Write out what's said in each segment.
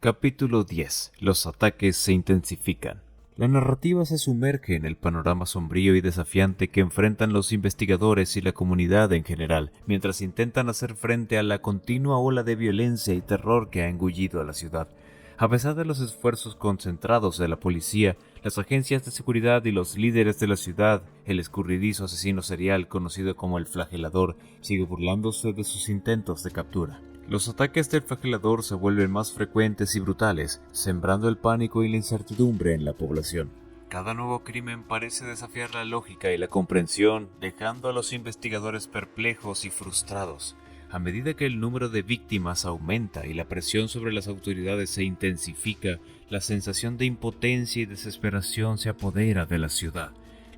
Capítulo 10. Los ataques se intensifican. La narrativa se sumerge en el panorama sombrío y desafiante que enfrentan los investigadores y la comunidad en general, mientras intentan hacer frente a la continua ola de violencia y terror que ha engullido a la ciudad. A pesar de los esfuerzos concentrados de la policía, las agencias de seguridad y los líderes de la ciudad, el escurridizo asesino serial conocido como el Flagelador sigue burlándose de sus intentos de captura. Los ataques del Flagelador se vuelven más frecuentes y brutales, sembrando el pánico y la incertidumbre en la población. Cada nuevo crimen parece desafiar la lógica y la comprensión, dejando a los investigadores perplejos y frustrados. A medida que el número de víctimas aumenta y la presión sobre las autoridades se intensifica, la sensación de impotencia y desesperación se apodera de la ciudad.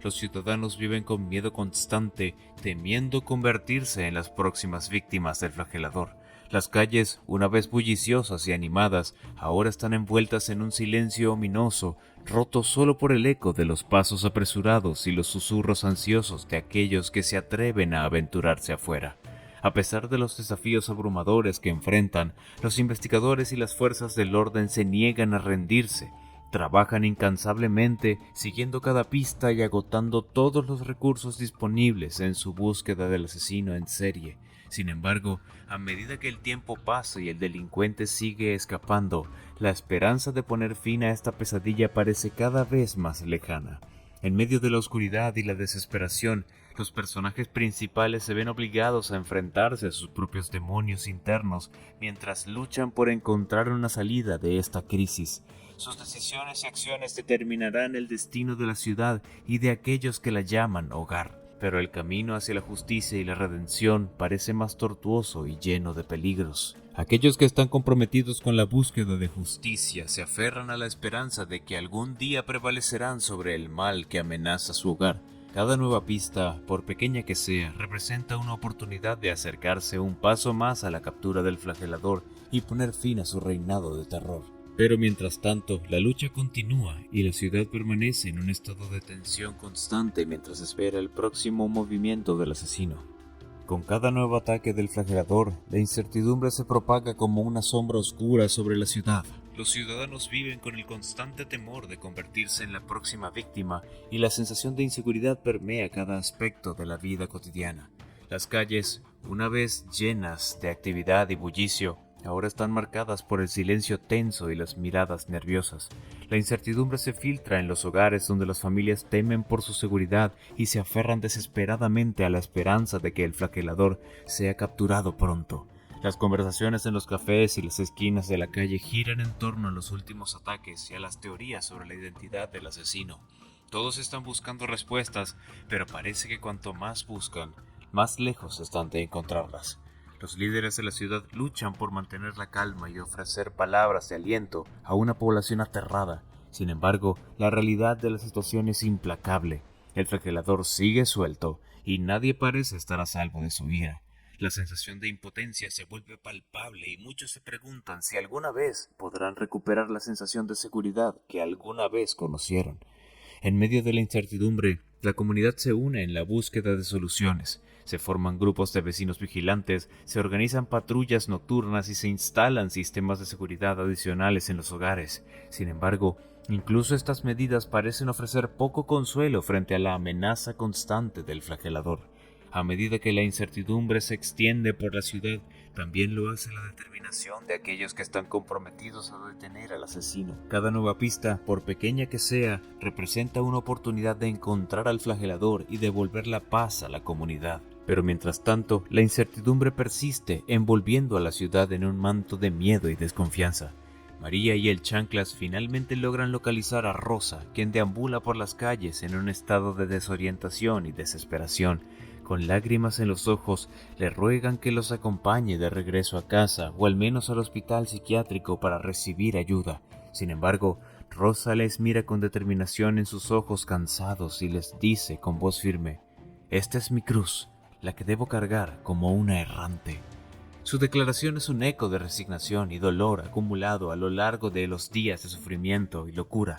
Los ciudadanos viven con miedo constante, temiendo convertirse en las próximas víctimas del Flagelador. Las calles, una vez bulliciosas y animadas, ahora están envueltas en un silencio ominoso, roto solo por el eco de los pasos apresurados y los susurros ansiosos de aquellos que se atreven a aventurarse afuera. A pesar de los desafíos abrumadores que enfrentan, los investigadores y las fuerzas del orden se niegan a rendirse. Trabajan incansablemente, siguiendo cada pista y agotando todos los recursos disponibles en su búsqueda del asesino en serie. Sin embargo, a medida que el tiempo pasa y el delincuente sigue escapando, la esperanza de poner fin a esta pesadilla parece cada vez más lejana. En medio de la oscuridad y la desesperación, los personajes principales se ven obligados a enfrentarse a sus propios demonios internos mientras luchan por encontrar una salida de esta crisis. Sus decisiones y acciones determinarán el destino de la ciudad y de aquellos que la llaman hogar. Pero el camino hacia la justicia y la redención parece más tortuoso y lleno de peligros. Aquellos que están comprometidos con la búsqueda de justicia se aferran a la esperanza de que algún día prevalecerán sobre el mal que amenaza su hogar. Cada nueva pista, por pequeña que sea, representa una oportunidad de acercarse un paso más a la captura del Flagelador y poner fin a su reinado de terror. Pero mientras tanto, la lucha continúa y la ciudad permanece en un estado de tensión constante mientras espera el próximo movimiento del asesino. Con cada nuevo ataque del Flagelador, la incertidumbre se propaga como una sombra oscura sobre la ciudad. Los ciudadanos viven con el constante temor de convertirse en la próxima víctima y la sensación de inseguridad permea cada aspecto de la vida cotidiana. Las calles, una vez llenas de actividad y bullicio, ahora están marcadas por el silencio tenso y las miradas nerviosas. La incertidumbre se filtra en los hogares donde las familias temen por su seguridad y se aferran desesperadamente a la esperanza de que el Flagelador sea capturado pronto. Las conversaciones en los cafés y las esquinas de la calle giran en torno a los últimos ataques y a las teorías sobre la identidad del asesino. Todos están buscando respuestas, pero parece que cuanto más buscan, más lejos están de encontrarlas. Los líderes de la ciudad luchan por mantener la calma y ofrecer palabras de aliento a una población aterrada. Sin embargo, la realidad de la situación es implacable. El Flagelador sigue suelto y nadie parece estar a salvo de su ira. La sensación de impotencia se vuelve palpable y muchos se preguntan si alguna vez podrán recuperar la sensación de seguridad que alguna vez conocieron. En medio de la incertidumbre, la comunidad se une en la búsqueda de soluciones. Se forman grupos de vecinos vigilantes, se organizan patrullas nocturnas y se instalan sistemas de seguridad adicionales en los hogares. Sin embargo, incluso estas medidas parecen ofrecer poco consuelo frente a la amenaza constante del Flagelador. A medida que la incertidumbre se extiende por la ciudad, también lo hace la determinación de aquellos que están comprometidos a detener al asesino. Cada nueva pista, por pequeña que sea, representa una oportunidad de encontrar al Flagelador y devolver la paz a la comunidad. Pero mientras tanto, la incertidumbre persiste, envolviendo a la ciudad en un manto de miedo y desconfianza. María y el Chanclas finalmente logran localizar a Rosa, quien deambula por las calles en un estado de desorientación y desesperación. Con lágrimas en los ojos, le ruegan que los acompañe de regreso a casa o al menos al hospital psiquiátrico para recibir ayuda. Sin embargo, Rosa les mira con determinación en sus ojos cansados y les dice con voz firme: «Esta es mi cruz, la que debo cargar como una errante». Su declaración es un eco de resignación y dolor acumulado a lo largo de los días de sufrimiento y locura.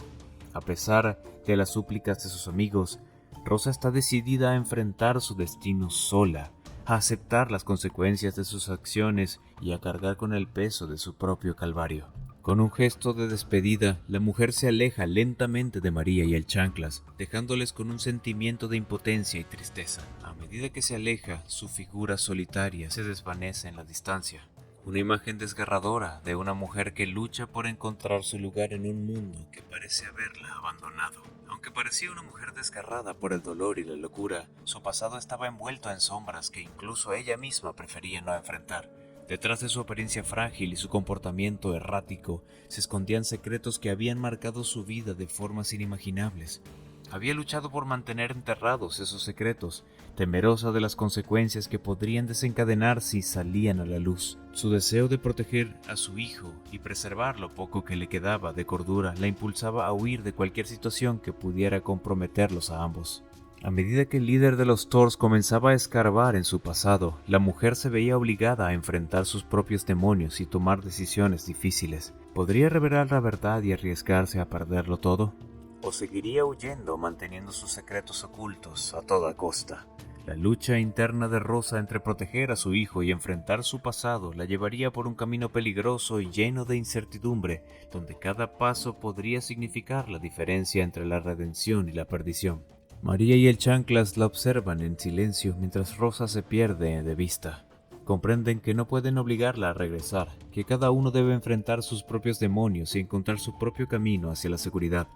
A pesar de las súplicas de sus amigos, Rosa está decidida a enfrentar su destino sola, a aceptar las consecuencias de sus acciones y a cargar con el peso de su propio calvario. Con un gesto de despedida, la mujer se aleja lentamente de María y el Chanclas, dejándoles con un sentimiento de impotencia y tristeza. A medida que se aleja, su figura solitaria se desvanece en la distancia. Una imagen desgarradora de una mujer que lucha por encontrar su lugar en un mundo que parece haberla abandonado. Aunque parecía una mujer desgarrada por el dolor y la locura, su pasado estaba envuelto en sombras que incluso ella misma prefería no enfrentar. Detrás de su apariencia frágil y su comportamiento errático, se escondían secretos que habían marcado su vida de formas inimaginables. Había luchado por mantener enterrados esos secretos, temerosa de las consecuencias que podrían desencadenar si salían a la luz. Su deseo de proteger a su hijo y preservar lo poco que le quedaba de cordura la impulsaba a huir de cualquier situación que pudiera comprometerlos a ambos. A medida que el líder de los Thors comenzaba a escarbar en su pasado, la mujer se veía obligada a enfrentar sus propios demonios y tomar decisiones difíciles. ¿Podría revelar la verdad y arriesgarse a perderlo todo? ¿O seguiría huyendo, manteniendo sus secretos ocultos a toda costa? La lucha interna de Rosa entre proteger a su hijo y enfrentar su pasado la llevaría por un camino peligroso y lleno de incertidumbre, donde cada paso podría significar la diferencia entre la redención y la perdición. María y el Chanclas la observan en silencio mientras Rosa se pierde de vista. Comprenden que no pueden obligarla a regresar, que cada uno debe enfrentar sus propios demonios y encontrar su propio camino hacia la seguridad.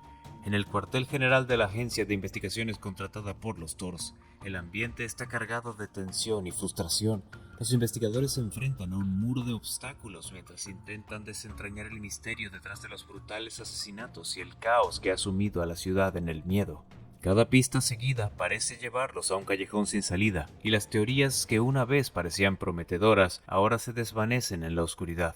En el cuartel general de la agencia de investigaciones contratada por los Thors, el ambiente está cargado de tensión y frustración. Los investigadores se enfrentan a un muro de obstáculos mientras intentan desentrañar el misterio detrás de los brutales asesinatos y el caos que ha sumido a la ciudad en el miedo. Cada pista seguida parece llevarlos a un callejón sin salida, y las teorías que una vez parecían prometedoras ahora se desvanecen en la oscuridad.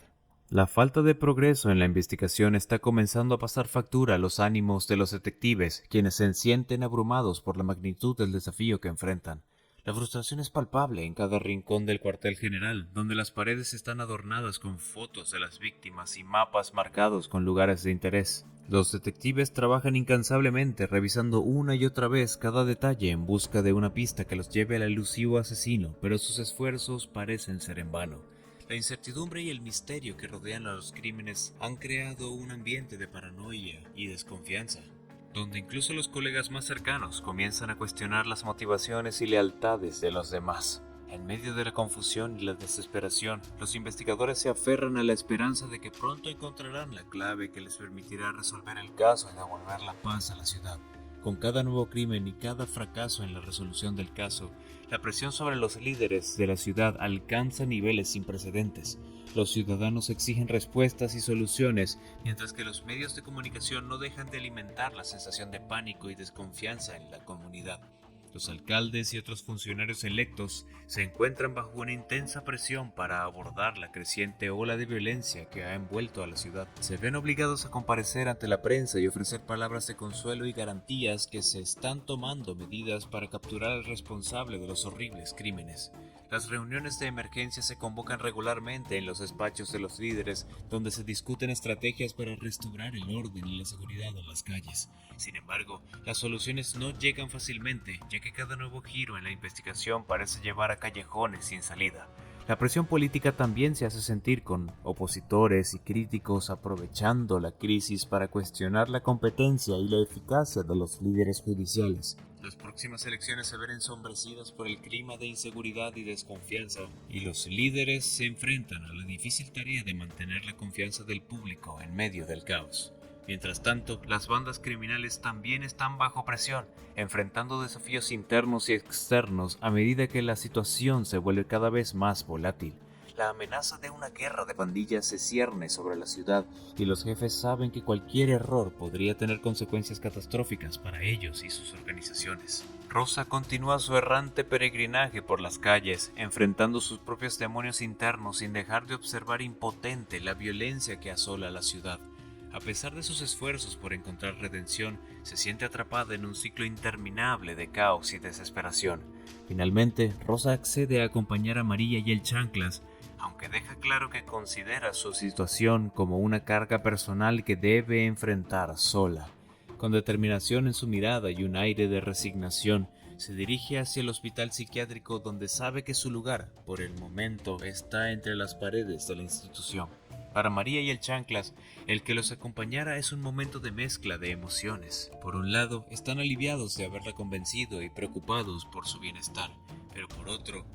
La falta de progreso en la investigación está comenzando a pasar factura a los ánimos de los detectives, quienes se sienten abrumados por la magnitud del desafío que enfrentan. La frustración es palpable en cada rincón del cuartel general, donde las paredes están adornadas con fotos de las víctimas y mapas marcados con lugares de interés. Los detectives trabajan incansablemente revisando una y otra vez cada detalle en busca de una pista que los lleve al elusivo asesino, pero sus esfuerzos parecen ser en vano. La incertidumbre y el misterio que rodean a los crímenes han creado un ambiente de paranoia y desconfianza, donde incluso los colegas más cercanos comienzan a cuestionar las motivaciones y lealtades de los demás. En medio de la confusión y la desesperación, los investigadores se aferran a la esperanza de que pronto encontrarán la clave que les permitirá resolver el caso y devolver la paz a la ciudad. Con cada nuevo crimen y cada fracaso en la resolución del caso, la presión sobre los líderes de la ciudad alcanza niveles sin precedentes. Los ciudadanos exigen respuestas y soluciones, mientras que los medios de comunicación no dejan de alimentar la sensación de pánico y desconfianza en la comunidad. Los alcaldes y otros funcionarios electos se encuentran bajo una intensa presión para abordar la creciente ola de violencia que ha envuelto a la ciudad. Se ven obligados a comparecer ante la prensa y ofrecer palabras de consuelo y garantías que se están tomando medidas para capturar al responsable de los horribles crímenes. Las reuniones de emergencia se convocan regularmente en los despachos de los líderes, donde se discuten estrategias para restaurar el orden y la seguridad en las calles. Sin embargo, las soluciones no llegan fácilmente, ya que cada nuevo giro en la investigación parece llevar a callejones sin salida. La presión política también se hace sentir, con opositores y críticos aprovechando la crisis para cuestionar la competencia y la eficacia de los líderes judiciales. Las próximas elecciones se ven ensombrecidas por el clima de inseguridad y desconfianza, y los líderes se enfrentan a la difícil tarea de mantener la confianza del público en medio del caos. Mientras tanto, las bandas criminales también están bajo presión, enfrentando desafíos internos y externos a medida que la situación se vuelve cada vez más volátil. La amenaza de una guerra de pandillas se cierne sobre la ciudad y los jefes saben que cualquier error podría tener consecuencias catastróficas para ellos y sus organizaciones. Rosa continúa su errante peregrinaje por las calles, enfrentando sus propios demonios internos sin dejar de observar impotente la violencia que asola la ciudad. A pesar de sus esfuerzos por encontrar redención, se siente atrapada en un ciclo interminable de caos y desesperación. Finalmente, Rosa accede a acompañar a María y el Chanclas, aunque deja claro que considera su situación como una carga personal que debe enfrentar sola. Con determinación en su mirada y un aire de resignación, se dirige hacia el hospital psiquiátrico, donde sabe que su lugar, por el momento, está entre las paredes de la institución. Para María y el Chanclas, el que los acompañara es un momento de mezcla de emociones. Por un lado, están aliviados de haberla convencido y preocupados por su bienestar, pero por otro,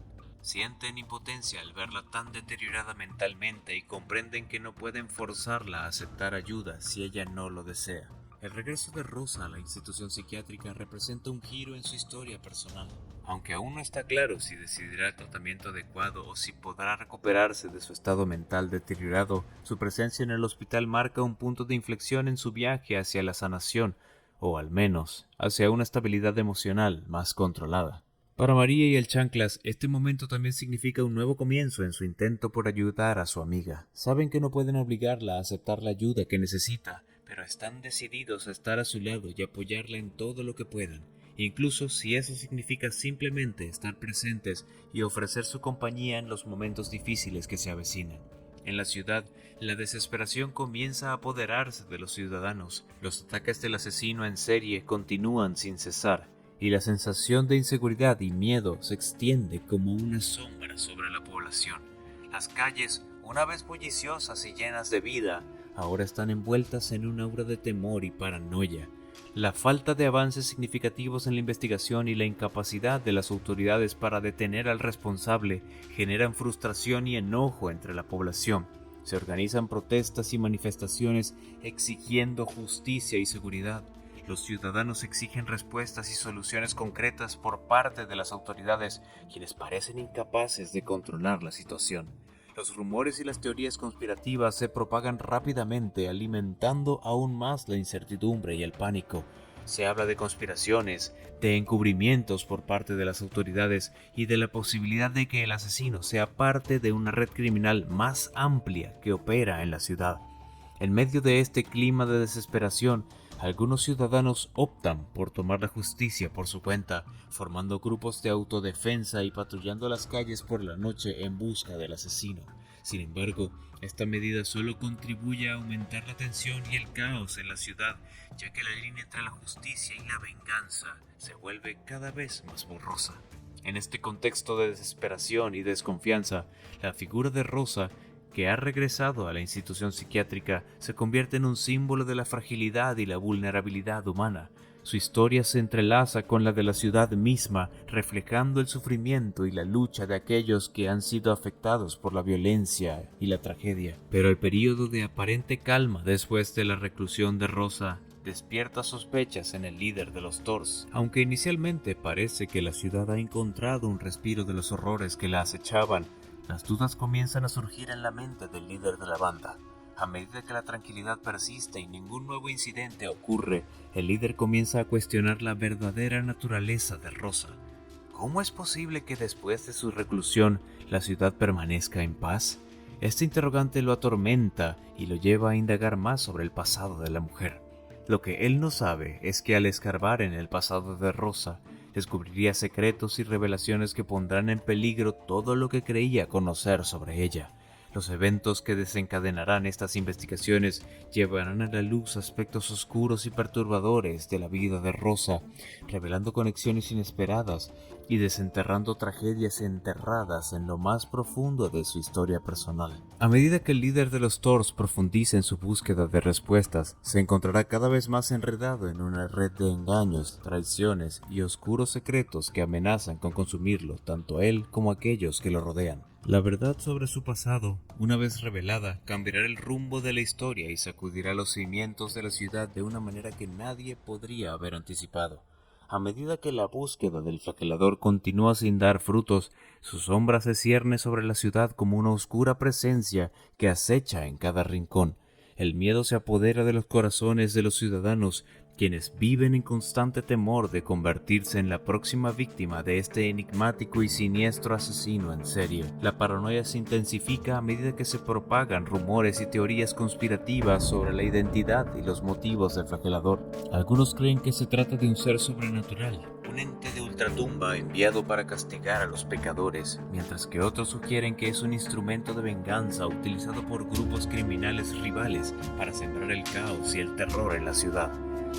sienten impotencia al verla tan deteriorada mentalmente y comprenden que no pueden forzarla a aceptar ayuda si ella no lo desea. El regreso de Rosa a la institución psiquiátrica representa un giro en su historia personal. Aunque aún no está claro si decidirá el tratamiento adecuado o si podrá recuperarse de su estado mental deteriorado, su presencia en el hospital marca un punto de inflexión en su viaje hacia la sanación, o al menos hacia una estabilidad emocional más controlada. Para María y el Chanclas, este momento también significa un nuevo comienzo en su intento por ayudar a su amiga. Saben que no pueden obligarla a aceptar la ayuda que necesita, pero están decididos a estar a su lado y apoyarla en todo lo que puedan, incluso si eso significa simplemente estar presentes y ofrecer su compañía en los momentos difíciles que se avecinan. En la ciudad, la desesperación comienza a apoderarse de los ciudadanos. Los ataques del asesino en serie continúan sin cesar, y la sensación de inseguridad y miedo se extiende como una sombra sobre la población. Las calles, una vez bulliciosas y llenas de vida, ahora están envueltas en un aura de temor y paranoia. La falta de avances significativos en la investigación y la incapacidad de las autoridades para detener al responsable generan frustración y enojo entre la población. Se organizan protestas y manifestaciones exigiendo justicia y seguridad. Los ciudadanos exigen respuestas y soluciones concretas por parte de las autoridades, quienes parecen incapaces de controlar la situación. Los rumores y las teorías conspirativas se propagan rápidamente, alimentando aún más la incertidumbre y el pánico. Se habla de conspiraciones, de encubrimientos por parte de las autoridades y de la posibilidad de que el asesino sea parte de una red criminal más amplia que opera en la ciudad. En medio de este clima de desesperación, algunos ciudadanos optan por tomar la justicia por su cuenta, formando grupos de autodefensa y patrullando las calles por la noche en busca del asesino. Sin embargo, esta medida solo contribuye a aumentar la tensión y el caos en la ciudad, ya que la línea entre la justicia y la venganza se vuelve cada vez más borrosa. En este contexto de desesperación y desconfianza, la figura de Rosa, que ha regresado a la institución psiquiátrica, se convierte en un símbolo de la fragilidad y la vulnerabilidad humana. Su historia se entrelaza con la de la ciudad misma, reflejando el sufrimiento y la lucha de aquellos que han sido afectados por la violencia y la tragedia. Pero el período de aparente calma después de la reclusión de Rosa despierta sospechas en el líder de los Thors. Aunque inicialmente parece que la ciudad ha encontrado un respiro de los horrores que la acechaban, las dudas comienzan a surgir en la mente del líder de la banda. A medida que la tranquilidad persiste y ningún nuevo incidente ocurre, el líder comienza a cuestionar la verdadera naturaleza de Rosa. ¿Cómo es posible que después de su reclusión la ciudad permanezca en paz? Este interrogante lo atormenta y lo lleva a indagar más sobre el pasado de la mujer. Lo que él no sabe es que al escarbar en el pasado de Rosa, descubriría secretos y revelaciones que pondrán en peligro todo lo que creía conocer sobre ella. Los eventos que desencadenarán estas investigaciones llevarán a la luz aspectos oscuros y perturbadores de la vida de Rosa, revelando conexiones inesperadas y desenterrando tragedias enterradas en lo más profundo de su historia personal. A medida que el líder de los Thors profundice en su búsqueda de respuestas, se encontrará cada vez más enredado en una red de engaños, traiciones y oscuros secretos que amenazan con consumirlo, tanto a él como a aquellos que lo rodean. La verdad sobre su pasado, una vez revelada, cambiará el rumbo de la historia y sacudirá los cimientos de la ciudad de una manera que nadie podría haber anticipado. A medida que la búsqueda del flagelador continúa sin dar frutos, su sombra se cierne sobre la ciudad como una oscura presencia que acecha en cada rincón. El miedo se apodera de los corazones de los ciudadanos, quienes viven en constante temor de convertirse en la próxima víctima de este enigmático y siniestro asesino en serie. La paranoia se intensifica a medida que se propagan rumores y teorías conspirativas sobre la identidad y los motivos del flagelador. Algunos creen que se trata de un ser sobrenatural, un ente de ultratumba enviado para castigar a los pecadores, mientras que otros sugieren que es un instrumento de venganza utilizado por grupos criminales rivales para sembrar el caos y el terror en la ciudad.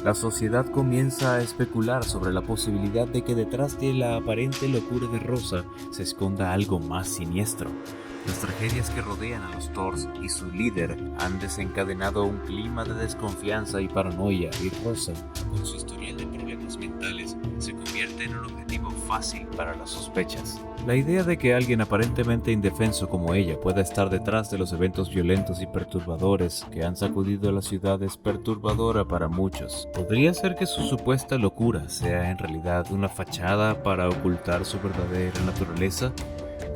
La sociedad comienza a especular sobre la posibilidad de que detrás de la aparente locura de Rosa se esconda algo más siniestro. Las tragedias que rodean a los Thors y su líder han desencadenado un clima de desconfianza y paranoia, y Rosa, con su historial de problemas mentales, se convierte en un objetivo fácil para las sospechas. La idea de que alguien aparentemente indefenso como ella pueda estar detrás de los eventos violentos y perturbadores que han sacudido a la ciudad es perturbadora para muchos. ¿Podría ser que su supuesta locura sea en realidad una fachada para ocultar su verdadera naturaleza?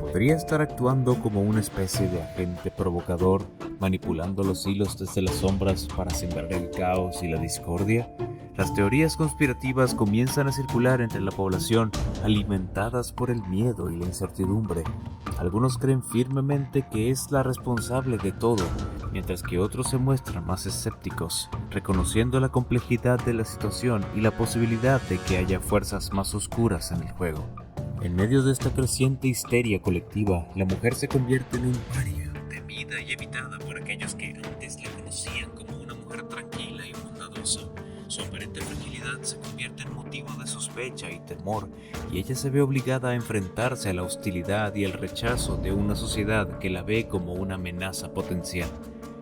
¿Podría estar actuando como una especie de agente provocador, manipulando los hilos desde las sombras para sembrar el caos y la discordia? Las teorías conspirativas comienzan a circular entre la población, alimentadas por el miedo y la incertidumbre. Algunos creen firmemente que es la responsable de todo, mientras que otros se muestran más escépticos, reconociendo la complejidad de la situación y la posibilidad de que haya fuerzas más oscuras en el juego. En medio de esta creciente histeria colectiva, la mujer se convierte en un paria, temida y evitada por aquellos que antes la conocían como una mujer tranquila y bondadosa. Su aparente fragilidad se convierte en motivo de sospecha y temor, y ella se ve obligada a enfrentarse a la hostilidad y el rechazo de una sociedad que la ve como una amenaza potencial.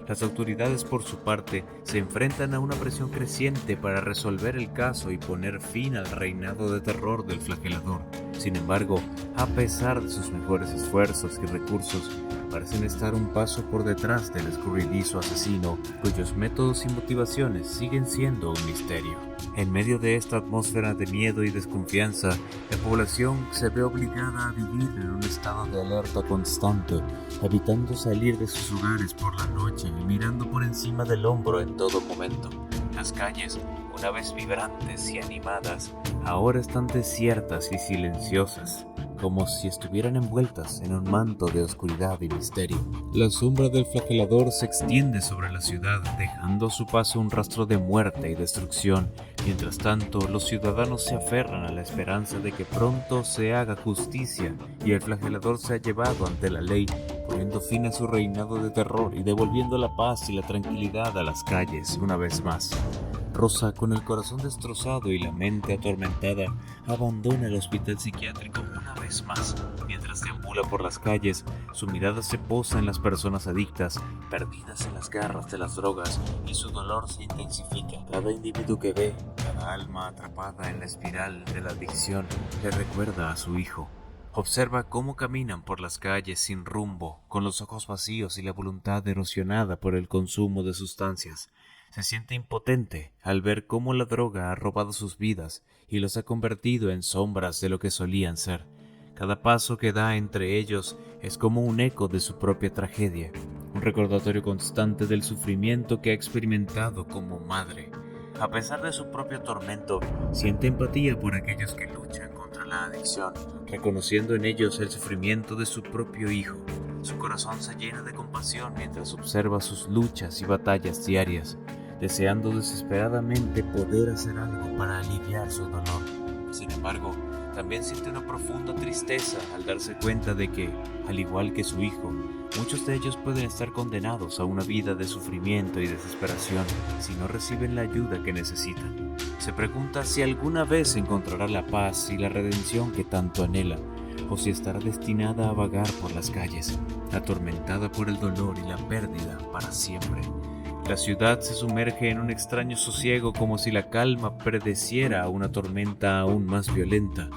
Las autoridades, por su parte, se enfrentan a una presión creciente para resolver el caso y poner fin al reinado de terror del flagelador. Sin embargo, a pesar de sus mejores esfuerzos y recursos, parecen estar un paso por detrás del escurridizo asesino, cuyos métodos y motivaciones siguen siendo un misterio. En medio de esta atmósfera de miedo y desconfianza, la población se ve obligada a vivir en un estado de alerta constante, evitando salir de sus hogares por la noche y mirando por encima del hombro en todo momento. Las calles, una vez vibrantes y animadas, ahora están desiertas y silenciosas, como si estuvieran envueltas en un manto de oscuridad y misterio. La sombra del flagelador se extiende sobre la ciudad, dejando a su paso un rastro de muerte y destrucción. Mientras tanto, los ciudadanos se aferran a la esperanza de que pronto se haga justicia y el flagelador sea llevado ante la ley, poniendo fin a su reinado de terror y devolviendo la paz y la tranquilidad a las calles una vez más. Rosa, con el corazón destrozado y la mente atormentada, abandona el hospital psiquiátrico una vez más. Mientras deambula por las calles, su mirada se posa en las personas adictas, perdidas en las garras de las drogas, y su dolor se intensifica. Cada individuo que ve, cada alma atrapada en la espiral de la adicción, le recuerda a su hijo. Observa cómo caminan por las calles sin rumbo, con los ojos vacíos y la voluntad erosionada por el consumo de sustancias. Se siente impotente al ver cómo la droga ha robado sus vidas y los ha convertido en sombras de lo que solían ser. Cada paso que da entre ellos es como un eco de su propia tragedia, un recordatorio constante del sufrimiento que ha experimentado como madre. A pesar de su propio tormento, siente empatía por aquellos que luchan contra la adicción, reconociendo en ellos el sufrimiento de su propio hijo. Su corazón se llena de compasión mientras observa sus luchas y batallas diarias, deseando desesperadamente poder hacer algo para aliviar su dolor. Sin embargo, también siente una profunda tristeza al darse cuenta de que, al igual que su hijo, muchos de ellos pueden estar condenados a una vida de sufrimiento y desesperación si no reciben la ayuda que necesitan. Se pregunta si alguna vez encontrará la paz y la redención que tanto anhela, o si estará destinada a vagar por las calles, atormentada por el dolor y la pérdida para siempre. La ciudad se sumerge en un extraño sosiego como si la calma predeciera una tormenta aún más violenta.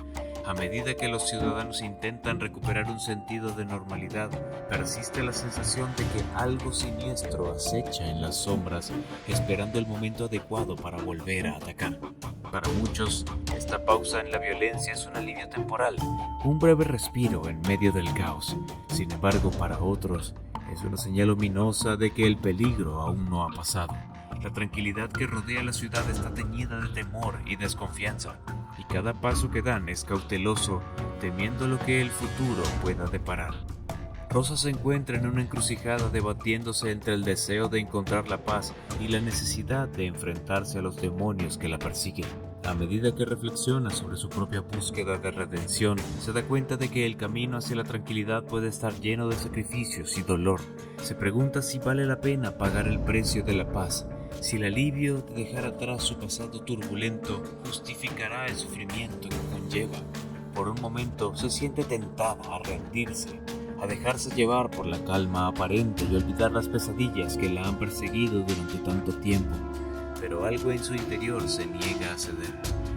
A medida que los ciudadanos intentan recuperar un sentido de normalidad, persiste la sensación de que algo siniestro acecha en las sombras, esperando el momento adecuado para volver a atacar. Para muchos, esta pausa en la violencia es un alivio temporal, un breve respiro en medio del caos. Sin embargo, para otros, es una señal ominosa de que el peligro aún no ha pasado. La tranquilidad que rodea la ciudad está teñida de temor y desconfianza, y cada paso que dan es cauteloso, temiendo lo que el futuro pueda deparar. Rosa se encuentra en una encrucijada debatiéndose entre el deseo de encontrar la paz y la necesidad de enfrentarse a los demonios que la persiguen. A medida que reflexiona sobre su propia búsqueda de redención, se da cuenta de que el camino hacia la tranquilidad puede estar lleno de sacrificios y dolor. Se pregunta si vale la pena pagar el precio de la paz, si el alivio de dejar atrás su pasado turbulento justificará el sufrimiento que conlleva. Por un momento se siente tentada a rendirse, a dejarse llevar por la calma aparente y olvidar las pesadillas que la han perseguido durante tanto tiempo. Pero algo en su interior se niega a ceder,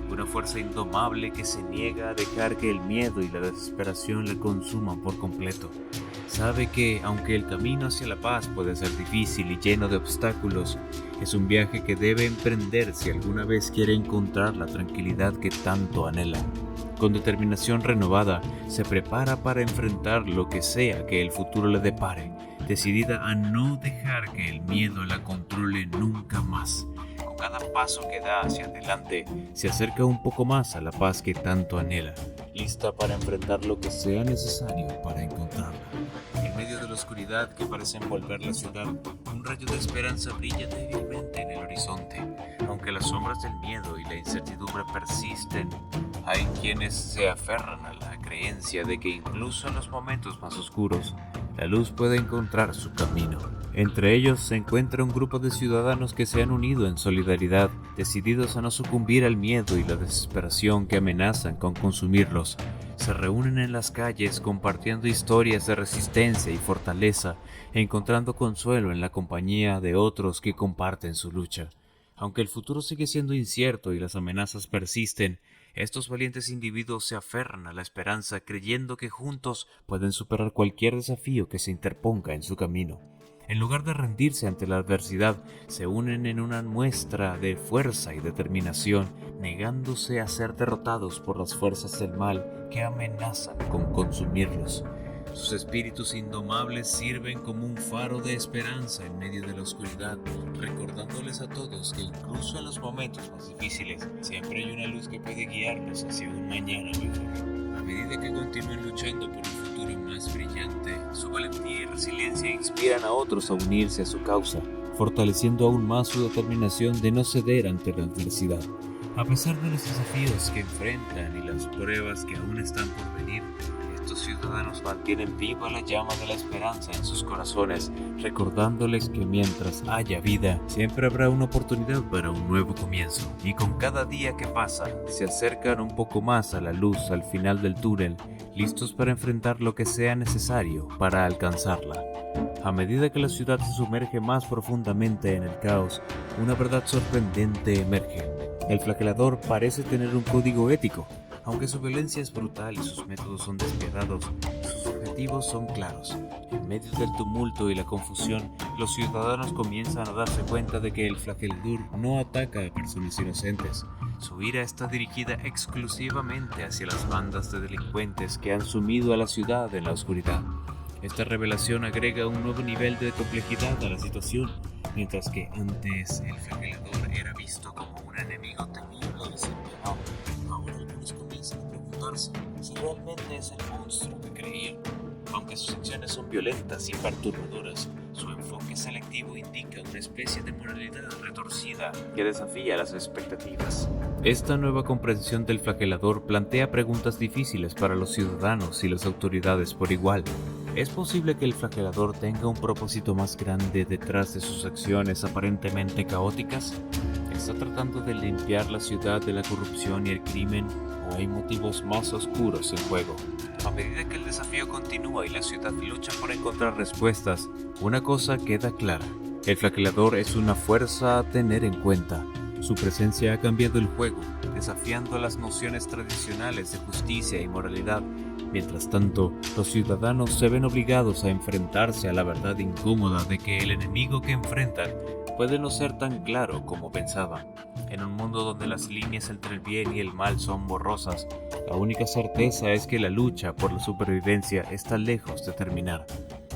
una fuerza indomable que se niega a dejar que el miedo y la desesperación la consuman por completo. Sabe que, aunque el camino hacia la paz puede ser difícil y lleno de obstáculos, es un viaje que debe emprender si alguna vez quiere encontrar la tranquilidad que tanto anhela. Con determinación renovada, se prepara para enfrentar lo que sea que el futuro le depare, decidida a no dejar que el miedo la controle nunca más. Con cada paso que da hacia adelante, se acerca un poco más a la paz que tanto anhela, lista para enfrentar lo que sea necesario para encontrarla. En medio de la oscuridad que parece envolver la ciudad, un rayo de esperanza brilla débilmente en el horizonte. Aunque las sombras del miedo y la incertidumbre persisten, hay quienes se aferran a la creencia de que incluso en los momentos más oscuros, la luz puede encontrar su camino. Entre ellos se encuentra un grupo de ciudadanos que se han unido en solidaridad, decididos a no sucumbir al miedo y la desesperación que amenazan con consumirlos. Se reúnen en las calles compartiendo historias de resistencia y fortaleza, encontrando consuelo en la compañía de otros que comparten su lucha. Aunque el futuro sigue siendo incierto y las amenazas persisten, estos valientes individuos se aferran a la esperanza creyendo que juntos pueden superar cualquier desafío que se interponga en su camino. En lugar de rendirse ante la adversidad, se unen en una muestra de fuerza y determinación, negándose a ser derrotados por las fuerzas del mal que amenazan con consumirlos. Sus espíritus indomables sirven como un faro de esperanza en medio de la oscuridad, recordándoles a todos que incluso en los momentos más difíciles, siempre hay una luz que puede guiarlos hacia un mañana mejor. A medida que continúen luchando por un futuro más brillante, su valentía y resiliencia inspiran a otros a unirse a su causa, fortaleciendo aún más su determinación de no ceder ante la adversidad. A pesar de los desafíos que enfrentan y las pruebas que aún están por venir, estos ciudadanos mantienen viva la llama de la esperanza en sus corazones, recordándoles que mientras haya vida, siempre habrá una oportunidad para un nuevo comienzo. Y con cada día que pasa, se acercan un poco más a la luz al final del túnel, listos para enfrentar lo que sea necesario para alcanzarla. A medida que la ciudad se sumerge más profundamente en el caos, una verdad sorprendente emerge. El flagelador parece tener un código ético. Aunque su violencia es brutal y sus métodos son despiadados, sus objetivos son claros. En medio del tumulto y la confusión, los ciudadanos comienzan a darse cuenta de que el flagelador no ataca a personas inocentes. Su ira está dirigida exclusivamente hacia las bandas de delincuentes que han sumido a la ciudad en la oscuridad. Esta revelación agrega un nuevo nivel de complejidad a la situación, mientras que antes el flagelador era visto como un enemigo temible y desenfrenado. Ahora algunos comienzan a preguntarse si realmente es el monstruo que creían. Aunque sus acciones son violentas y perturbadoras, su enfoque selectivo indica una especie de moralidad retorcida que desafía las expectativas. Esta nueva comprensión del flagelador plantea preguntas difíciles para los ciudadanos y las autoridades por igual. ¿Es posible que el flagelador tenga un propósito más grande detrás de sus acciones aparentemente caóticas? ¿Está tratando de limpiar la ciudad de la corrupción y el crimen, o hay motivos más oscuros en juego? A medida que el desafío continúa y la ciudad lucha por encontrar respuestas, una cosa queda clara: el flagelador es una fuerza a tener en cuenta. Su presencia ha cambiado el juego, desafiando las nociones tradicionales de justicia y moralidad. Mientras tanto, los ciudadanos se ven obligados a enfrentarse a la verdad incómoda de que el enemigo que enfrentan puede no ser tan claro como pensaban. En un mundo donde las líneas entre el bien y el mal son borrosas, la única certeza es que la lucha por la supervivencia está lejos de terminar.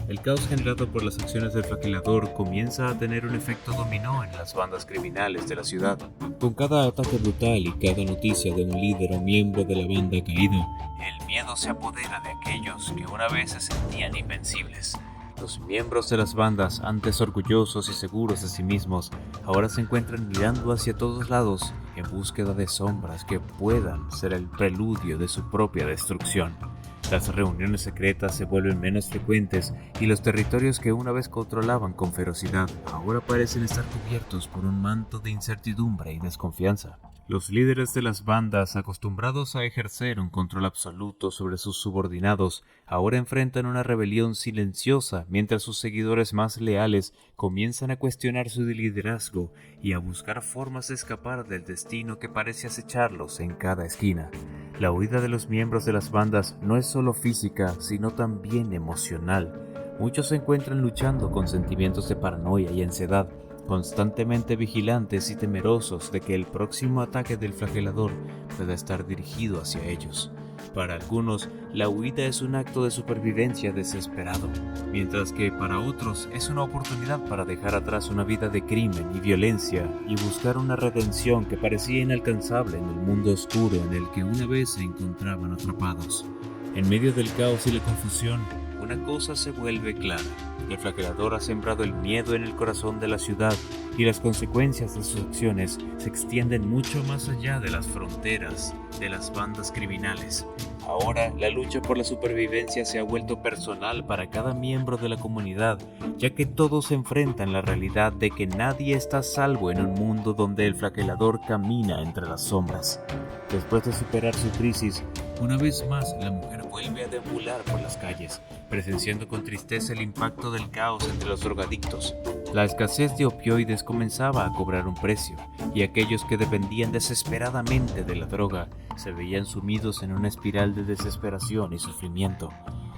El caos generado por las acciones del flagelador comienza a tener un efecto dominó en las bandas criminales de la ciudad. Con cada ataque brutal y cada noticia de un líder o miembro de la banda caído, el miedo se apodera de aquellos que una vez se sentían invencibles. Los miembros de las bandas, antes orgullosos y seguros de sí mismos, ahora se encuentran mirando hacia todos lados en búsqueda de sombras que puedan ser el preludio de su propia destrucción. Las reuniones secretas se vuelven menos frecuentes y los territorios que una vez controlaban con ferocidad ahora parecen estar cubiertos por un manto de incertidumbre y desconfianza. Los líderes de las bandas, acostumbrados a ejercer un control absoluto sobre sus subordinados, ahora enfrentan una rebelión silenciosa mientras sus seguidores más leales comienzan a cuestionar su liderazgo y a buscar formas de escapar del destino que parece acecharlos en cada esquina. La huida de los miembros de las bandas no es solo física, sino también emocional. Muchos se encuentran luchando con sentimientos de paranoia y ansiedad, constantemente vigilantes y temerosos de que el próximo ataque del flagelador pueda estar dirigido hacia ellos. Para algunos, la huida es un acto de supervivencia desesperado, mientras que para otros es una oportunidad para dejar atrás una vida de crimen y violencia y buscar una redención que parecía inalcanzable en el mundo oscuro en el que una vez se encontraban atrapados. En medio del caos y la confusión, una cosa se vuelve clara. El flagelador ha sembrado el miedo en el corazón de la ciudad y las consecuencias de sus acciones se extienden mucho más allá de las fronteras de las bandas criminales. Ahora, la lucha por la supervivencia se ha vuelto personal para cada miembro de la comunidad, ya que todos enfrentan la realidad de que nadie está a salvo en un mundo donde el flagelador camina entre las sombras. Después de superar su crisis, una vez más la mujer vuelve a deambular por las calles, presenciando con tristeza el impacto del caos entre los drogadictos. La escasez de opioides comenzaba a cobrar un precio, y aquellos que dependían desesperadamente de la droga se veían sumidos en una espiral de desesperación y sufrimiento.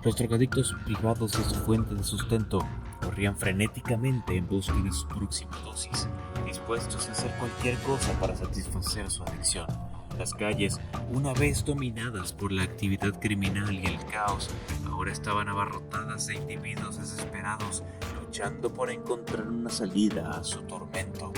Los drogadictos, privados de su fuente de sustento, corrían frenéticamente en busca de su próxima dosis, dispuestos a hacer cualquier cosa para satisfacer su adicción. Las calles, una vez dominadas por la actividad criminal y el caos, ahora estaban abarrotadas de individuos desesperados, luchando por encontrar una salida a su tormento.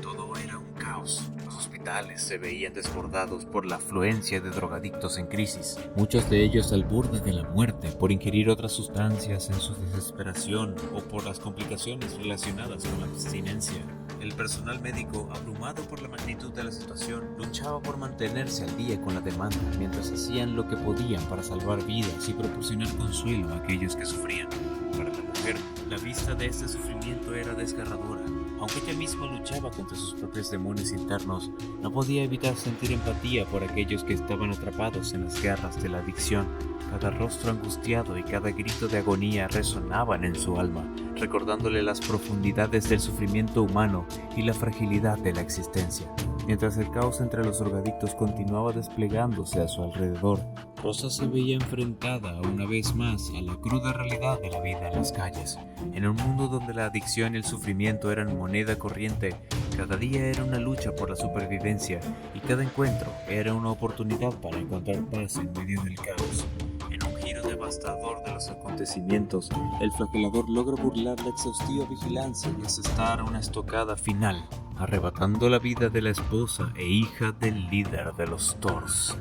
Todo era un caos. Los hospitales se veían desbordados por la afluencia de drogadictos en crisis, muchos de ellos al borde de la muerte por ingerir otras sustancias en su desesperación o por las complicaciones relacionadas con la abstinencia. El personal médico, abrumado por la magnitud de la situación, luchaba por mantenerse al día con la demanda, mientras hacían lo que podían para salvar vidas y proporcionar consuelo a aquellos que sufrían. Para la mujer, la vista de este sufrimiento era desgarradora. Aunque ella misma luchaba contra sus propios demonios internos, no podía evitar sentir empatía por aquellos que estaban atrapados en las garras de la adicción. Cada rostro angustiado y cada grito de agonía resonaban en su alma, recordándole las profundidades del sufrimiento humano y la fragilidad de la existencia. Mientras el caos entre los drogadictos continuaba desplegándose a su alrededor, Rosa se veía enfrentada una vez más a la cruda realidad de la vida en las calles. En un mundo donde la adicción y el sufrimiento eran moneda corriente, cada día era una lucha por la supervivencia y cada encuentro era una oportunidad para encontrar paz en medio del caos. En un giro devastador de los acontecimientos, el flagelador logra burlar la exhaustiva vigilancia y asestar una estocada final, arrebatando la vida de la esposa e hija del líder de los Thors.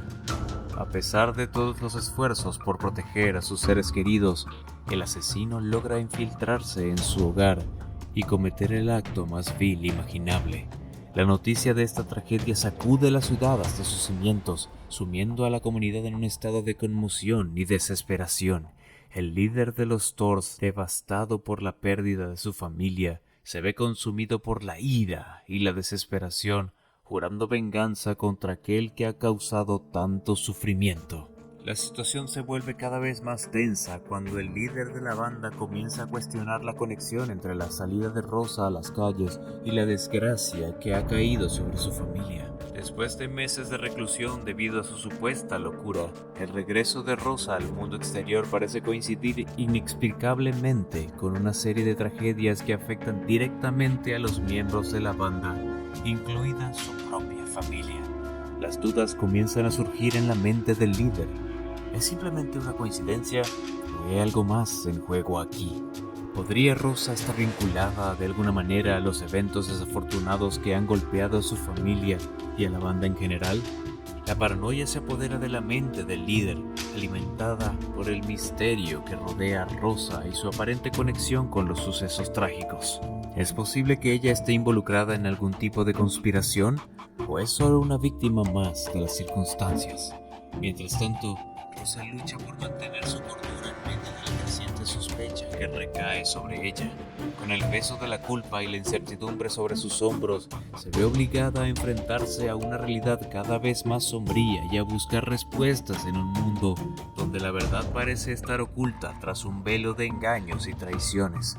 A pesar de todos los esfuerzos por proteger a sus seres queridos, el asesino logra infiltrarse en su hogar y cometer el acto más vil imaginable. La noticia de esta tragedia sacude la ciudad hasta sus cimientos, sumiendo a la comunidad en un estado de conmoción y desesperación. El líder de los Thors, devastado por la pérdida de su familia, se ve consumido por la ira y la desesperación, jurando venganza contra aquel que ha causado tanto sufrimiento. La situación se vuelve cada vez más tensa cuando el líder de la banda comienza a cuestionar la conexión entre la salida de Rosa a las calles y la desgracia que ha caído sobre su familia. Después de meses de reclusión debido a su supuesta locura, el regreso de Rosa al mundo exterior parece coincidir inexplicablemente con una serie de tragedias que afectan directamente a los miembros de la banda, incluida su propia familia. Las dudas comienzan a surgir en la mente del líder. ¿Es simplemente una coincidencia o hay algo más en juego aquí? ¿Podría Rosa estar vinculada de alguna manera a los eventos desafortunados que han golpeado a su familia y a la banda en general? La paranoia se apodera de la mente del líder, alimentada por el misterio que rodea a Rosa y su aparente conexión con los sucesos trágicos. ¿Es posible que ella esté involucrada en algún tipo de conspiración o es solo una víctima más de las circunstancias? Mientras tanto, Rosa lucha por mantener su cordura en medio de la creciente sospecha sospecha que recae sobre ella. Con el peso de la culpa y la incertidumbre sobre sus hombros, se ve obligada a enfrentarse a una realidad cada vez más sombría y a buscar respuestas en un mundo donde la verdad parece estar oculta tras un velo de engaños y traiciones.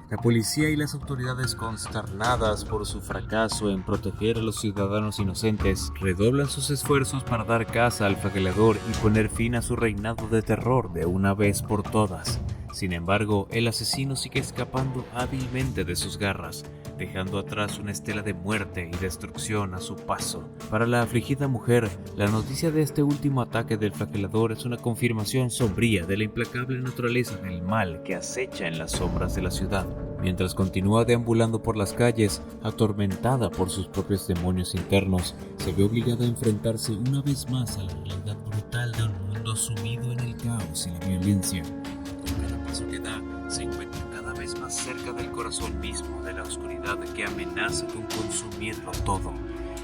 La policía y las autoridades, consternadas por su fracaso en proteger a los ciudadanos inocentes, redoblan sus esfuerzos para dar caza al flagelador y poner fin a su reinado de terror de una vez por todas. Sin embargo, el asesino sigue escapando hábilmente de sus garras, dejando atrás una estela de muerte y destrucción a su paso. Para la afligida mujer, la noticia de este último ataque del flagelador es una confirmación sombría de la implacable naturaleza del mal que acecha en las sombras de la ciudad. Mientras continúa deambulando por las calles, atormentada por sus propios demonios internos, se ve obligada a enfrentarse una vez más a la realidad brutal de un mundo sumido en el caos y la violencia. Con cada paso que da, se encuentra cada vez más cerca del corazón mismo de la oscuridad que amenaza con consumirlo todo.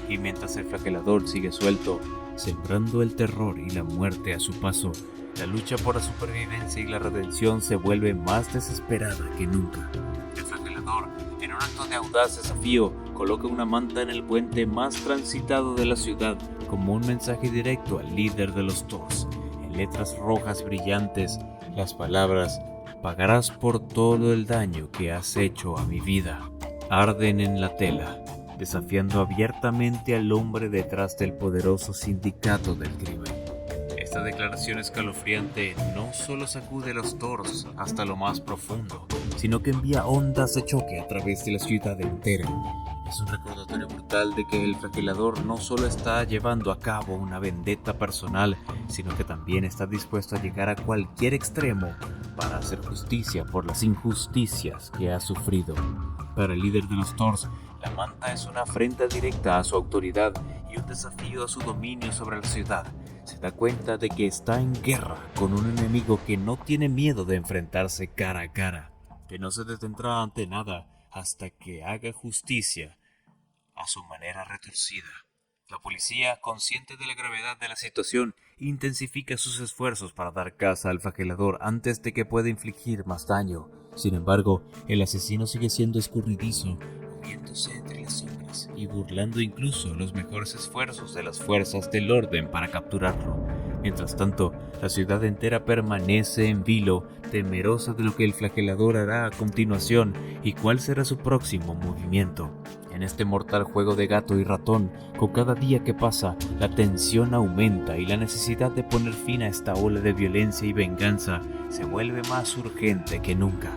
Y mientras el flagelador sigue suelto, sembrando el terror y la muerte a su paso, la lucha por la supervivencia y la redención se vuelve más desesperada que nunca. El flagelador, en un acto de audaz desafío, coloca una manta en el puente más transitado de la ciudad como un mensaje directo al líder de los Thors. En letras rojas brillantes, las palabras: "Pagarás por todo el daño que has hecho a mi vida", arden en la tela, desafiando abiertamente al hombre detrás del poderoso sindicato del crimen. Esta declaración escalofriante no solo sacude a los Thors hasta lo más profundo, sino que envía ondas de choque a través de la ciudad entera. Es un recordatorio brutal de que el flagelador no solo está llevando a cabo una vendetta personal, sino que también está dispuesto a llegar a cualquier extremo para hacer justicia por las injusticias que ha sufrido. Para el líder de los Thors, la manta es una afrenta directa a su autoridad y un desafío a su dominio sobre la ciudad. Se da cuenta de que está en guerra con un enemigo que no tiene miedo de enfrentarse cara a cara, que no se detendrá ante nada hasta que haga justicia a su manera retorcida. La policía, consciente de la gravedad de la situación, intensifica sus esfuerzos para dar caza al flagelador antes de que pueda infligir más daño. Sin embargo, el asesino sigue siendo escurridizo, moviéndose entre las sombras y burlando incluso los mejores esfuerzos de las fuerzas del orden para capturarlo. Mientras tanto, la ciudad entera permanece en vilo, temerosa de lo que el flagelador hará a continuación y cuál será su próximo movimiento. En este mortal juego de gato y ratón, con cada día que pasa, la tensión aumenta y la necesidad de poner fin a esta ola de violencia y venganza se vuelve más urgente que nunca.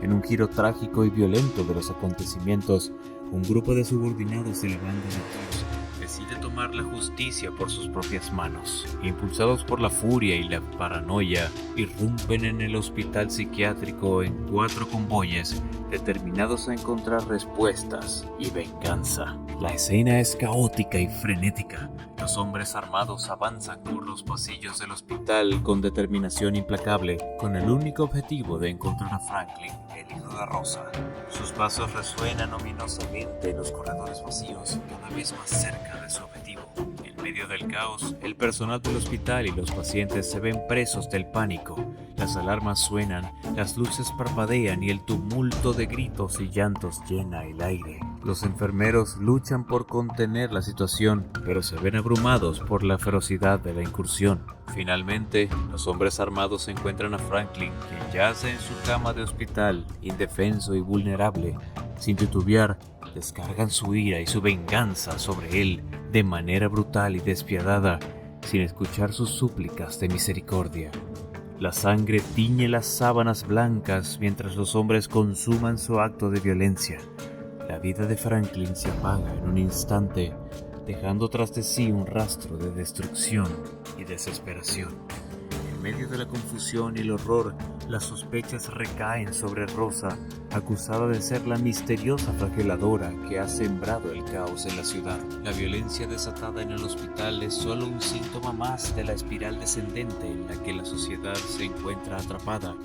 En un giro trágico y violento de los acontecimientos, un grupo de subordinados de la banda de Thors decide tomar la justicia por sus propias manos. Impulsados por la furia y la paranoia, irrumpen en el hospital psiquiátrico en 4 convoyes, determinados a encontrar respuestas y venganza. La escena es caótica y frenética. Los hombres armados avanzan por los pasillos del hospital con determinación implacable, con el único objetivo de encontrar a Franklin, el hijo de Rosa. Sus pasos resuenan ominosamente en los corredores vacíos, cada vez más cerca de su objetivo. En medio del caos, el personal del hospital y los pacientes se ven presos del pánico. Las alarmas suenan, las luces parpadean y el tumulto de gritos y llantos llena el aire. Los enfermeros luchan por contener la situación, pero se ven abrumados por la ferocidad de la incursión. Finalmente, los hombres armados encuentran a Franklin, quien yace en su cama de hospital, indefenso y vulnerable. Sin titubear, descargan su ira y su venganza sobre él de manera brutal y despiadada, sin escuchar sus súplicas de misericordia. La sangre tiñe las sábanas blancas mientras los hombres consuman su acto de violencia. La vida de Franklin se apaga en un instante, dejando tras de sí un rastro de destrucción y desesperación. En medio de la confusión y el horror, las sospechas recaen sobre Rosa, acusada de ser la misteriosa flageladora que ha sembrado el caos en la ciudad. La violencia desatada en el hospital es solo un síntoma más de la espiral descendente en la que la sociedad se encuentra atrapada,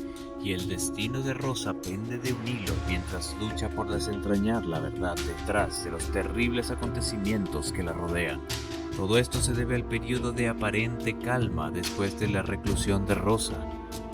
y el destino de Rosa pende de un hilo mientras lucha por desentrañar la verdad detrás de los terribles acontecimientos que la rodean. Todo esto se debe al periodo de aparente calma después de la reclusión de Rosa,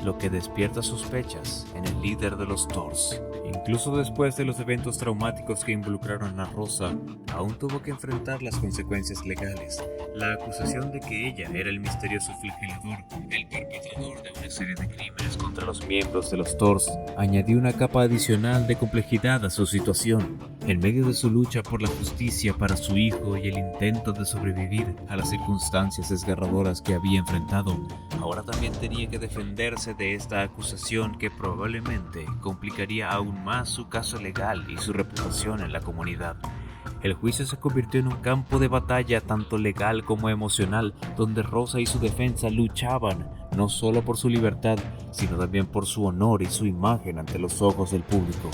lo que despierta sospechas en el líder de los Thors. Incluso después de los eventos traumáticos que involucraron a Rosa, aún tuvo que enfrentar las consecuencias legales. La acusación de que ella era el misterioso flagelador, el perpetrador de una serie de crímenes contra los miembros de los Thors, añadió una capa adicional de complejidad a su situación. En medio de su lucha por la justicia para su hijo y el intento de sobrevivir a las circunstancias desgarradoras que había enfrentado, ahora también tenía que defenderse de esta acusación que probablemente complicaría aún más su caso legal y su reputación en la comunidad. El juicio se convirtió en un campo de batalla tanto legal como emocional, donde Rosa y su defensa luchaban no solo por su libertad, sino también por su honor y su imagen ante los ojos del público.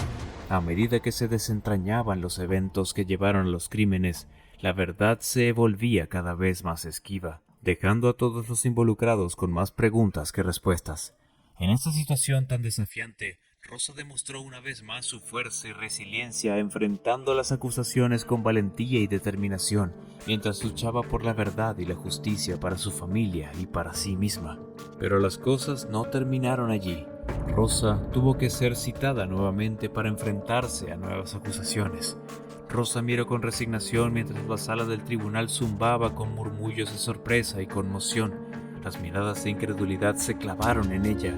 A medida que se desentrañaban los eventos que llevaron a los crímenes, la verdad se volvía cada vez más esquiva, dejando a todos los involucrados con más preguntas que respuestas. En esta situación tan desafiante, Rosa demostró una vez más su fuerza y resiliencia, enfrentando las acusaciones con valentía y determinación, mientras luchaba por la verdad y la justicia para su familia y para sí misma. Pero las cosas no terminaron allí. Rosa tuvo que ser citada nuevamente para enfrentarse a nuevas acusaciones. Rosa miró con resignación mientras la sala del tribunal zumbaba con murmullos de sorpresa y conmoción. Las miradas de incredulidad se clavaron en ella,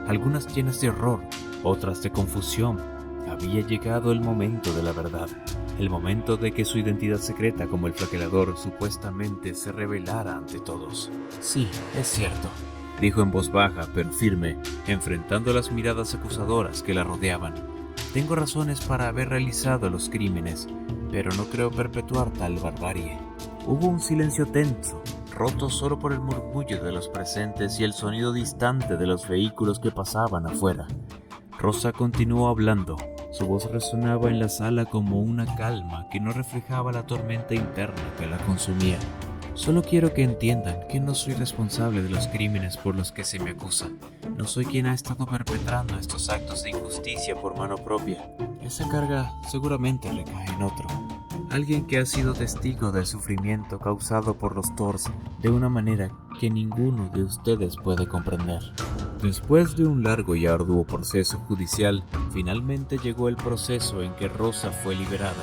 algunas llenas de horror, otras de confusión. Había llegado el momento de la verdad, el momento de que su identidad secreta como el flagelador supuestamente se revelara ante todos. Sí, es cierto, dijo en voz baja pero firme, enfrentando las miradas acusadoras que la rodeaban. Tengo razones para haber realizado los crímenes, pero no creo perpetuar tal barbarie. Hubo un silencio tenso, roto solo por el murmullo de los presentes y el sonido distante de los vehículos que pasaban afuera. Rosa continuó hablando. Su voz resonaba en la sala como una calma que no reflejaba la tormenta interna que la consumía. Solo quiero que entiendan que no soy responsable de los crímenes por los que se me acusa. No soy quien ha estado perpetrando estos actos de injusticia por mano propia. Esa carga seguramente recae en otro. Alguien que ha sido testigo del sufrimiento causado por los Thors de una manera que ninguno de ustedes puede comprender. Después de un largo y arduo proceso judicial, finalmente llegó el proceso en que Rosa fue liberada.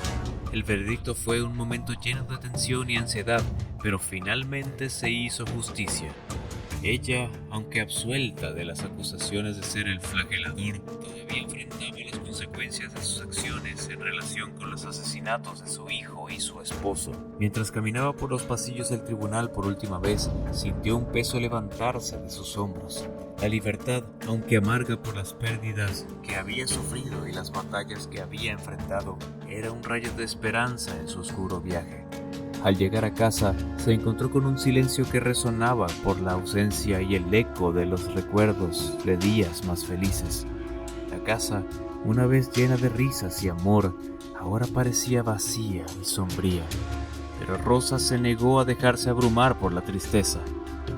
El veredicto fue un momento lleno de tensión y ansiedad, pero finalmente se hizo justicia. Ella, aunque absuelta de las acusaciones de ser el flagelador, todavía enfrentaba las consecuencias de sus acciones en relación con los asesinatos de su hijo y su esposo. Mientras caminaba por los pasillos del tribunal por última vez, sintió un peso levantarse de sus hombros. La libertad, aunque amarga por las pérdidas que había sufrido y las batallas que había enfrentado, era un rayo de esperanza en su oscuro viaje. Al llegar a casa, se encontró con un silencio que resonaba por la ausencia y el eco de los recuerdos de días más felices. La casa, una vez llena de risas y amor, ahora parecía vacía y sombría. Pero Rosa se negó a dejarse abrumar por la tristeza.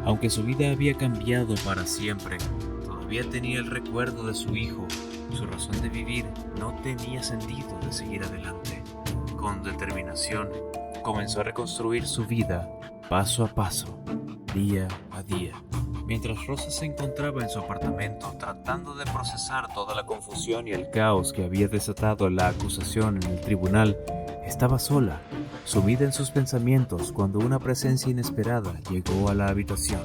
Aunque su vida había cambiado para siempre, todavía tenía el recuerdo de su hijo. Su razón de vivir no tenía sentido de seguir adelante. Con determinación, comenzó a reconstruir su vida paso a paso, día a día. Mientras Rosa se encontraba en su apartamento tratando de procesar toda la confusión y el caos que había desatado la acusación en el tribunal, estaba sola, sumida en sus pensamientos cuando una presencia inesperada llegó a la habitación.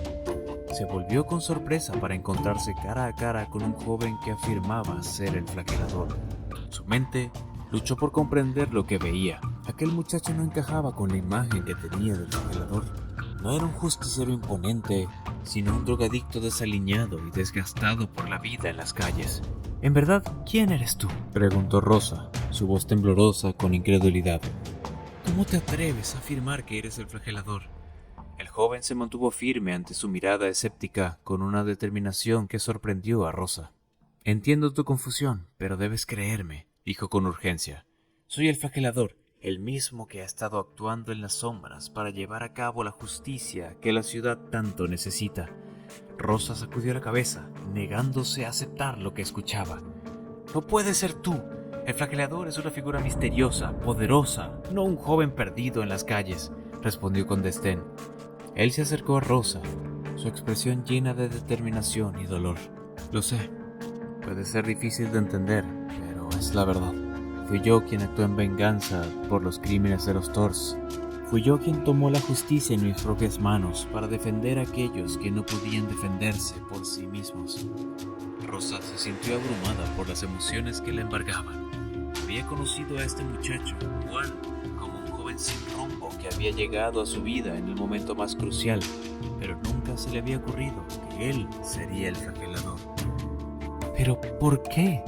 Se volvió con sorpresa para encontrarse cara a cara con un joven que afirmaba ser el flagelador. Su mente luchó por comprender lo que veía. Aquel muchacho no encajaba con la imagen que tenía del flagelador. No era un justiciero imponente, sino un drogadicto desaliñado y desgastado por la vida en las calles. «¿En verdad, quién eres tú?», preguntó Rosa, su voz temblorosa con incredulidad. «¿Cómo te atreves a afirmar que eres el flagelador?». El joven se mantuvo firme ante su mirada escéptica con una determinación que sorprendió a Rosa. «Entiendo tu confusión, pero debes creerme», dijo con urgencia. «Soy el flagelador, el mismo que ha estado actuando en las sombras para llevar a cabo la justicia que la ciudad tanto necesita». Rosa sacudió la cabeza, negándose a aceptar lo que escuchaba. «No puedes ser tú. El flagelador es una figura misteriosa, poderosa, no un joven perdido en las calles», respondió con desdén. Él se acercó a Rosa, su expresión llena de determinación y dolor. Lo sé, puede ser difícil de entender, pero es la verdad. Fui yo quien actuó en venganza por los crímenes de los Thors. Fui yo quien tomó la justicia en mis propias manos para defender a aquellos que no podían defenderse por sí mismos. Rosa se sintió abrumada por las emociones que la embargaban. Había conocido a este muchacho, Juan, como un joven sin rumbo que había llegado a su vida en el momento más crucial, pero nunca se le había ocurrido que él sería el flagelador. ¿Pero por qué?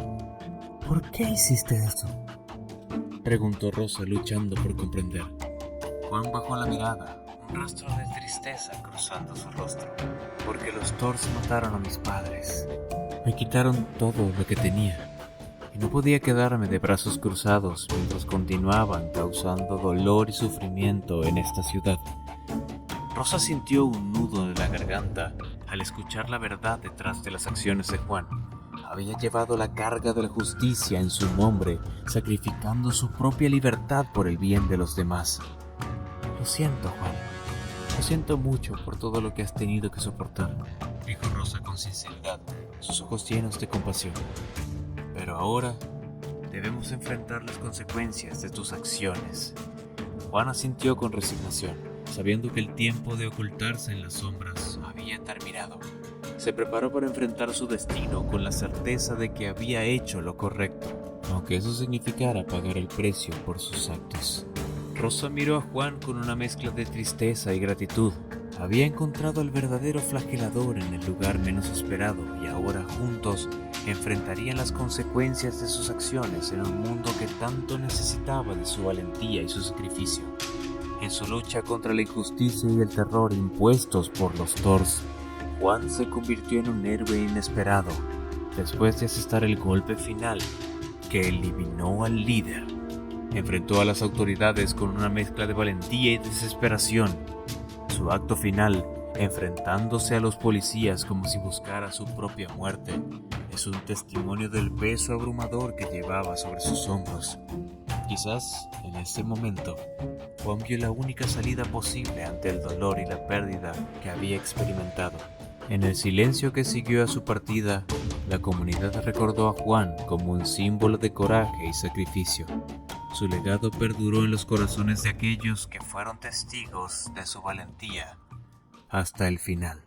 ¿Por qué hiciste eso?, preguntó Rosa, luchando por comprender. Juan bajó la mirada, un rastro de tristeza cruzando su rostro. Porque los Thors mataron a mis padres. Me quitaron todo lo que tenía. Y no podía quedarme de brazos cruzados mientras continuaban causando dolor y sufrimiento en esta ciudad. Rosa sintió un nudo en la garganta al escuchar la verdad detrás de las acciones de Juan. Había llevado la carga de la justicia en su nombre, sacrificando su propia libertad por el bien de los demás. Lo siento, Juan. Lo siento mucho por todo lo que has tenido que soportar, dijo Rosa con sinceridad, sus ojos llenos de compasión. Pero ahora debemos enfrentar las consecuencias de tus acciones. Juan asintió con resignación, sabiendo que el tiempo de ocultarse en las sombras había terminado. Se preparó para enfrentar su destino con la certeza de que había hecho lo correcto, aunque eso significara pagar el precio por sus actos. Rosa miró a Juan con una mezcla de tristeza y gratitud. Había encontrado al verdadero flagelador en el lugar menos esperado y ahora juntos enfrentarían las consecuencias de sus acciones en un mundo que tanto necesitaba de su valentía y su sacrificio. En su lucha contra la injusticia y el terror impuestos por los Thors, Juan se convirtió en un héroe inesperado después de asestar el golpe final que eliminó al líder. Enfrentó a las autoridades con una mezcla de valentía y desesperación. Su acto final, enfrentándose a los policías como si buscara su propia muerte, es un testimonio del peso abrumador que llevaba sobre sus hombros. Quizás, en ese momento, Juan vio la única salida posible ante el dolor y la pérdida que había experimentado. En el silencio que siguió a su partida, la comunidad recordó a Juan como un símbolo de coraje y sacrificio. Su legado perduró en los corazones de aquellos que fueron testigos de su valentía hasta el final.